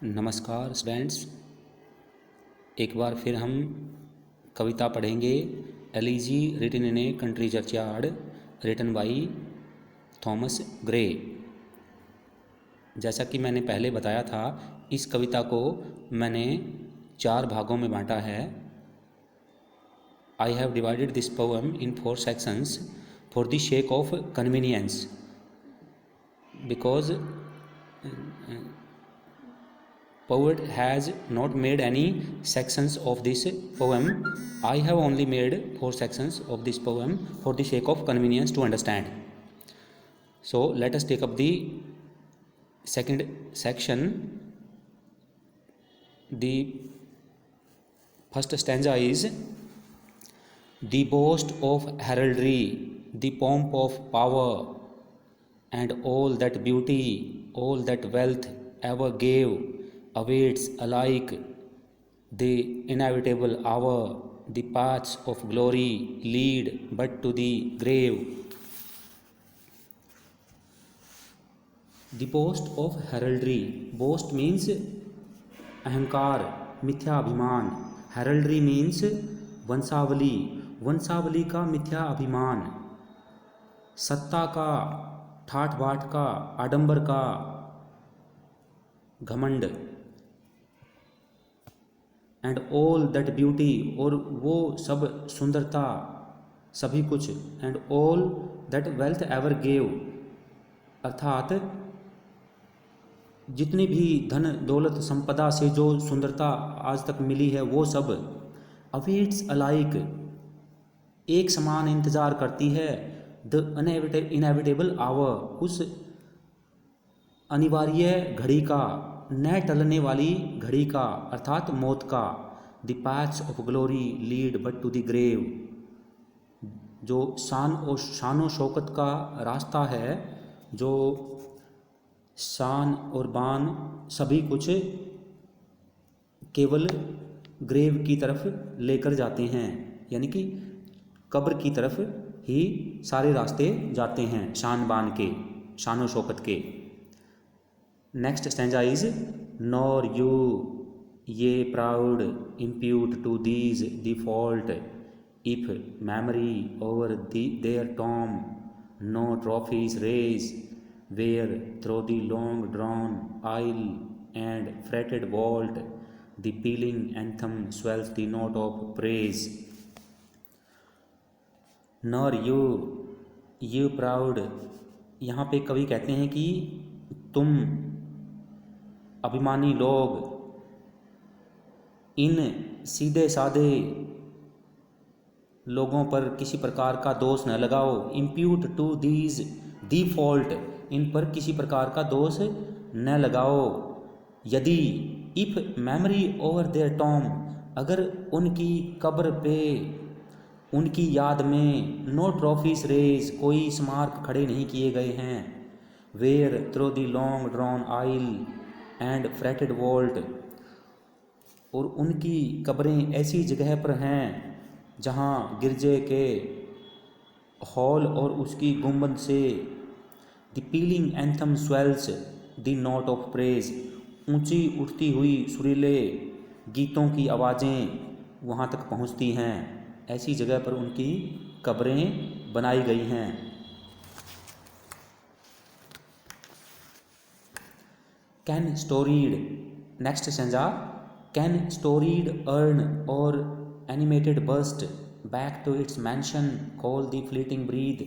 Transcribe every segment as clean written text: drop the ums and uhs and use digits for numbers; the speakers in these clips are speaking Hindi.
नमस्कार स्टूडेंट्स, एक बार फिर हम कविता पढ़ेंगे। Elegy written in a country churchyard, written by Thomas Gray. जैसा कि मैंने पहले बताया था, इस कविता को मैंने 4 भागों में बांटा है। I have divided this poem in 4 sections for the shake of convenience, because poet has not made any sections of this poem. I have only made 4 sections of this poem for the sake of convenience to understand. So let us take up the second section. The first stanza is: the boast of heraldry, the pomp of power, and all that beauty, all that wealth ever gave, awaits alike the inevitable hour. The paths of glory lead but to the grave. The boast of heraldry. Boast means अहंकार, मिथ्या अभिमान। heraldry means वंशावली, वंशावली का मिथ्या अभिमान। सत्ता का, ठाठ बाट का, आडंबर का घमंड। एंड ऑल दैट ब्यूटी, और वो सब सुंदरता, सभी कुछ। And all that wealth ever gave, अर्थात जितनी भी धन दौलत संपदा से जो सुंदरता आज तक मिली है वो सब। अवेट्स अलाइक, एक समान इंतज़ार करती है। द इनएविटेबल आवर, उस अनिवार्य घड़ी का, न टलने वाली घड़ी का, अर्थात मौत का। The paths of glory lead but to the grave, जो शान शौकत का रास्ता है, जो शान और बान सभी कुछ केवल ग्रेव की तरफ लेकर जाते हैं, यानी कि कब्र की तरफ ही सारे रास्ते जाते हैं शान बान के, शान शौकत के। Next stanza is: nor you, ye proud, impute to these the fault, if memory over their tomb no trophies raise, where through the long drawn aisle and fretted vault the pealing anthem swells the note of praise. Nor you, you proud, यहाँ पे कवि कहते हैं कि तुम अभिमानी लोग इन सीधे साधे लोगों पर किसी प्रकार का दोष न लगाओ। Impute to these the fault, इन पर किसी प्रकार का दोष न लगाओ। यदि if memory over their tomb, अगर उनकी कब्र पे, उनकी याद में, नो ट्रॉफीज रेज, कोई स्मारक खड़े नहीं किए गए हैं। Where through the long drawn aisle and fretted vault, और उनकी कब्रें ऐसी जगह पर हैं जहाँ गिरजे के हॉल और उसकी गुंबद से the piling anthem swells the note of praise, ऊंची उठती हुई सुरीले गीतों की आवाज़ें वहाँ तक पहुँचती हैं। ऐसी जगह पर उनकी कब्रें बनाई गई हैं। Can storied, next stanza: can storied urn or animated bust back to its mansion call the fleeting breath?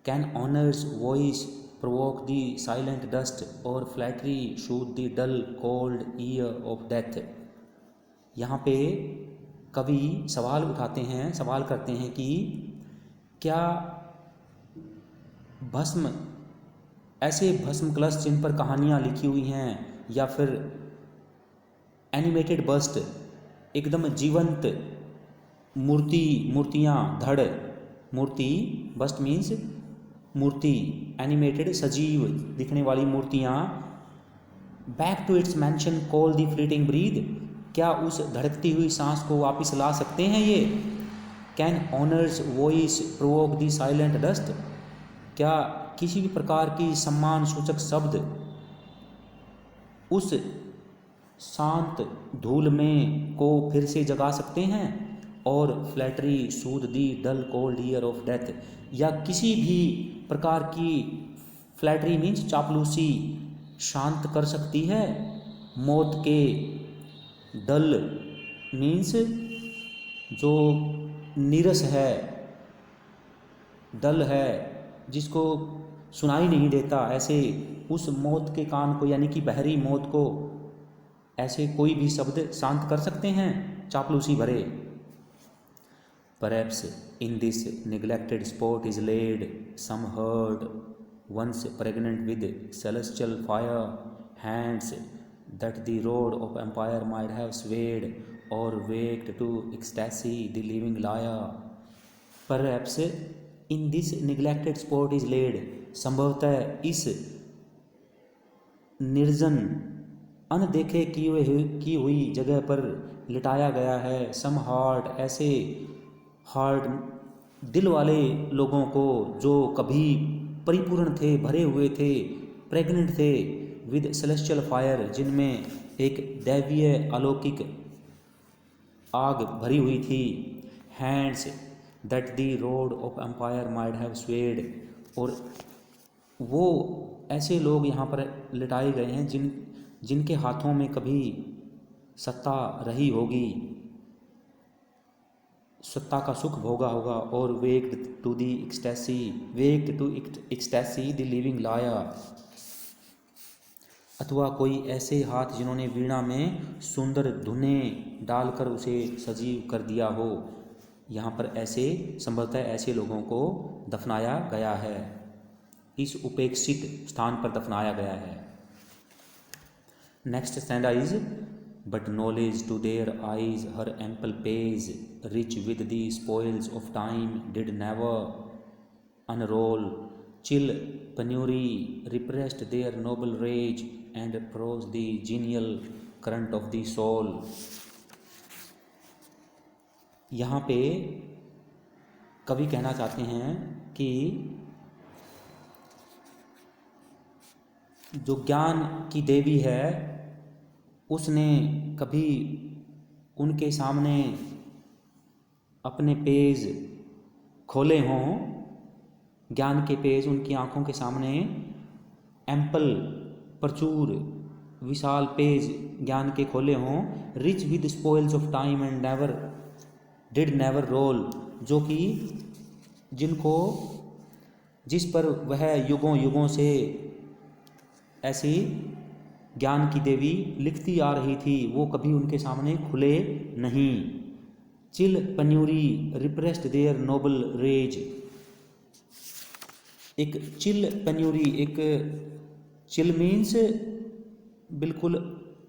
Can honor's voice provoke the silent dust, or flattery shoot the dull cold ear of death? यहाँ पे कवि सवाल उठाते हैं, सवाल करते हैं कि क्या भस्म, ऐसे भस्म कलश जिन पर कहानियाँ लिखी हुई हैं, या फिर एनिमेटेड बस्ट, एकदम जीवंत मूर्तियाँ, धड़ मूर्ति, बस्ट मीन्स मूर्ति, एनिमेटेड सजीव दिखने वाली मूर्तियाँ, back to its mansion call the fleeting breath, क्या उस धड़कती हुई सांस को वापस ला सकते हैं ये? Can honours voice provoke the silent dust, क्या किसी भी प्रकार की सम्मान सूचक शब्द उस शांत धूल में को फिर से जगा सकते हैं, और flattery soothe the dull cold ear of death, या किसी भी प्रकार की फ्लैटरी मीन्स चापलूसी शांत कर सकती है मौत के डल मीन्स जो नीरस है, डल है, जिसको सुनाई नहीं देता, ऐसे उस मौत के कान को यानी कि बहरी मौत को ऐसे कोई भी शब्द शांत कर सकते हैं चापलूसी भरे। Perhaps in this neglected spot is laid some herd once pregnant with celestial fire hands, that the road of empire might have swayed or waked to ecstasy the living liar. Perhaps in this neglected spot is laid, संभवतः इस निर्जन अनदेखे की हुई जगह पर लिटाया गया है सम हार्ट, ऐसे हार्ट दिल वाले लोगों को जो कभी परिपूर्ण थे, भरे हुए थे, प्रेग्नेंट थे विद सेलेस्टियल फायर, जिनमें एक दैवीय अलौकिक आग भरी हुई थी। Hands that the rod of empire might have swayed, और वो ऐसे लोग यहाँ पर लिटाए गए हैं जिनके हाथों में कभी सत्ता रही होगी, सत्ता का सुख भोगा होगा, और waked to ecstasy the living lyre, अथवा कोई ऐसे हाथ जिन्होंने वीणा में सुंदर धुनें डालकर उसे सजीव कर दिया हो। यहाँ पर ऐसे संभवतः ऐसे लोगों को दफनाया गया है, इस उपेक्षित स्थान पर दफनाया गया है। Next stanza is but knowledge to their eyes her ample page, rich with the spoils of time did never unroll, chill penury repressed their noble rage and froze the genial current of the soul। यहाँ पे कवि कहना चाहते हैं कि जो ज्ञान की देवी है उसने कभी उनके सामने अपने पेज खोले हों, ज्ञान के पेज उनकी आंखों के सामने एम्पल प्रचुर विशाल पेज ज्ञान के खोले हों, rich with spoils of time and never did never roll, जो कि जिस पर वह युगों युगों से ऐसी ज्ञान की देवी लिखती आ रही थी, वो कभी उनके सामने खुले नहीं। Chill penury repressed their noble rage, एक चिल पेन्यूरी, एक चिल मीन्स बिल्कुल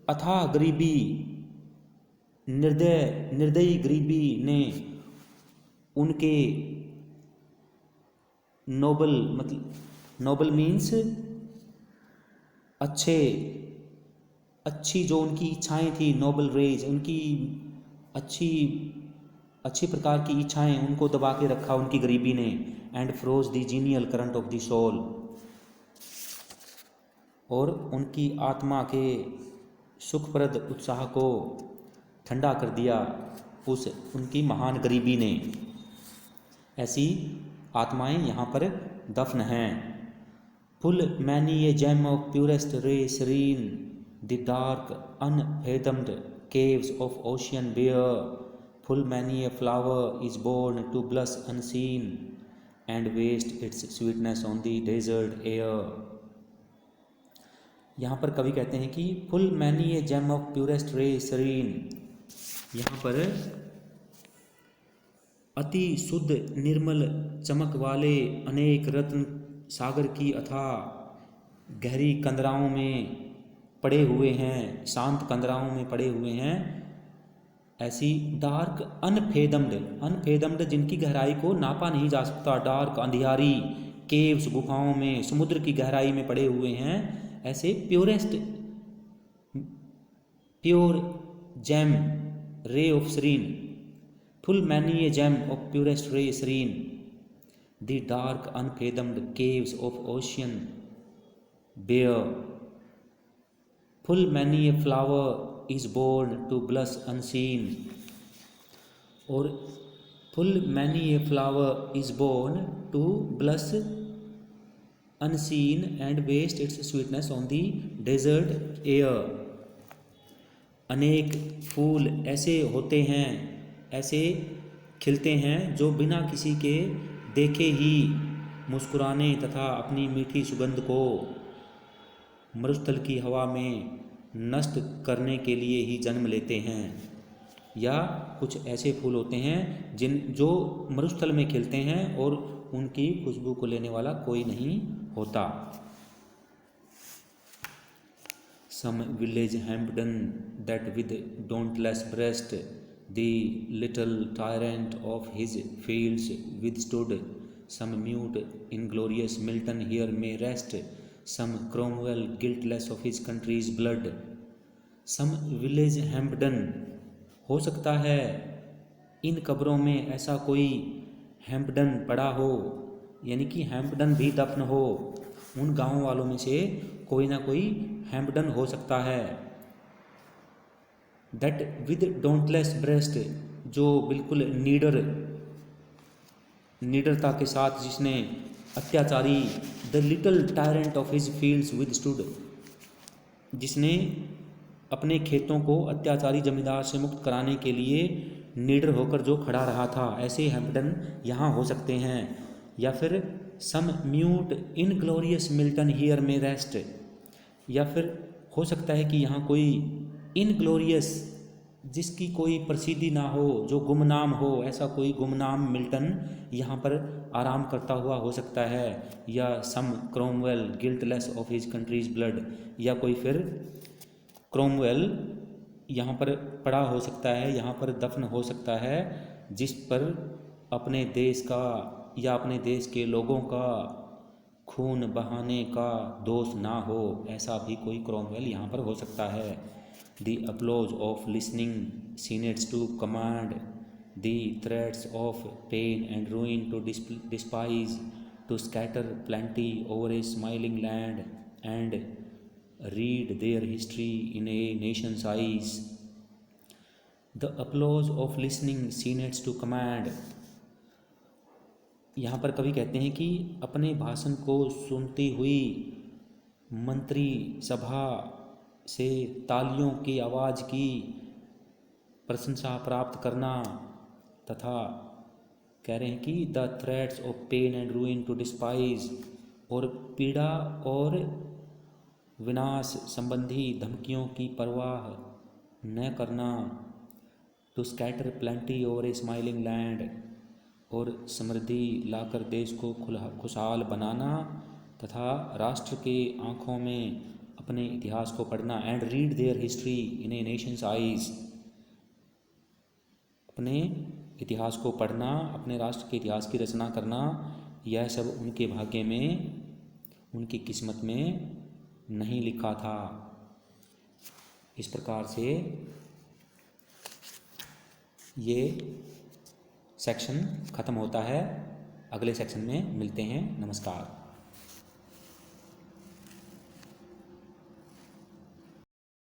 अथाह गरीबी, निर्दयी गरीबी ने उनके नोबल मीन्स अच्छी जो उनकी इच्छाएं थी, नोबल रेज उनकी अच्छी प्रकार की इच्छाएं, उनको दबा के रखा उनकी गरीबी ने। And froze the genial current of the soul, और उनकी आत्मा के सुखप्रद उत्साह को ठंडा कर दिया उनकी महान गरीबी ने। ऐसी आत्माएं यहाँ पर दफन हैं। Full many a gem of purest ray serene, the dark unfathomed caves of ocean bare, full many a flower is born to blush unseen and waste its sweetness on the desert air। यहाँ पर कवि कहते हैं कि full many a gem of purest ray serene, यहाँ पर अति शुद्ध निर्मल चमक वाले अनेक रत्न सागर की अथाह गहरी कंदराओं में पड़े हुए हैं, शांत कंदराओं में पड़े हुए हैं। ऐसी डार्क अनफेदम्ड जिनकी गहराई को नापा नहीं जा सकता, डार्क अंधियारी, केव्स गुफाओं में, समुद्र की गहराई में पड़े हुए हैं। ऐसे pure gem ray of serene, full many a gem of purest ray serene, the dark unfathomed caves of ocean bear, full many a flower is born to blush unseen, और full many a flower is born to blush unseen and waste its sweetness on the desert air. अनेक फूल ऐसे होते हैं, ऐसे खिलते हैं जो बिना किसी के देखे ही मुस्कुराने तथा अपनी मीठी सुगंध को मरुस्थल की हवा में नष्ट करने के लिए ही जन्म लेते हैं। या कुछ ऐसे फूल होते हैं जो मरुस्थल में खिलते हैं और उनकी खुशबू को लेने वाला कोई नहीं होता। Some village Hampden that with dauntless breast the little tyrant of his fields withstood, some mute inglorious Milton here may rest, some Cromwell guiltless of his country's blood, some village Hampden, हो सकता है इन कब्रों में ऐसा कोई हैम्पडन पड़ा हो, यानी कि हैम्पडन भी दफन हो, उन गाँव वालों में से कोई ना कोई हैम्पडन हो सकता है। दैट विद डोंटलेस ब्रेस्ट, जो बिल्कुल निडरता के साथ, जिसने अत्याचारी the little tyrant of his fields withstood, जिसने अपने खेतों को अत्याचारी जमींदार से मुक्त कराने के लिए निडर होकर जो खड़ा रहा था, ऐसे हैम्पडन यहाँ हो सकते हैं। या फिर सम म्यूट इनग्लोरियस मिल्टन हियर में रेस्ट, या फिर हो सकता है कि यहाँ कोई इनग्लोरियस, जिसकी कोई प्रसिद्धि ना हो, जो गुमनाम हो, ऐसा कोई गुमनाम मिल्टन यहाँ पर आराम करता हुआ हो सकता है। या some Cromwell guiltless of his country's blood, या कोई फिर क्रोमवेल यहाँ पर पड़ा हो सकता है, यहाँ पर दफन हो सकता है, जिस पर अपने देश का या अपने देश के लोगों का खून बहाने का दोष ना हो, ऐसा भी कोई क्रोमवेल यहाँ पर हो सकता है। The applause of listening senates to command, the threads of pain and ruin to despise, to scatter plenty over a smiling land and read their history in a nation's eyes. The applause of listening senates to command, यहाँ पर कवि कहते हैं कि अपने भाषण को सुनती हुई मंत्री सभा से तालियों की आवाज़ की प्रशंसा प्राप्त करना, तथा कह रहे हैं कि the threads of pain and ruin to despise, और पीड़ा और विनाश संबंधी धमकियों की परवाह न करना, to scatter plenty over a smiling land, और समृद्धि लाकर देश को खुशहाल बनाना, तथा राष्ट्र के आँखों में अपने इतिहास को पढ़ना, and read there history in A Nations eyes, अपने इतिहास को पढ़ना, अपने राष्ट्र के इतिहास की रचना करना, यह सब उनके भाग्य में, उनकी किस्मत में नहीं लिखा था। इस प्रकार से ये सेक्शन ख़त्म होता है। अगले सेक्शन में मिलते हैं। नमस्कार।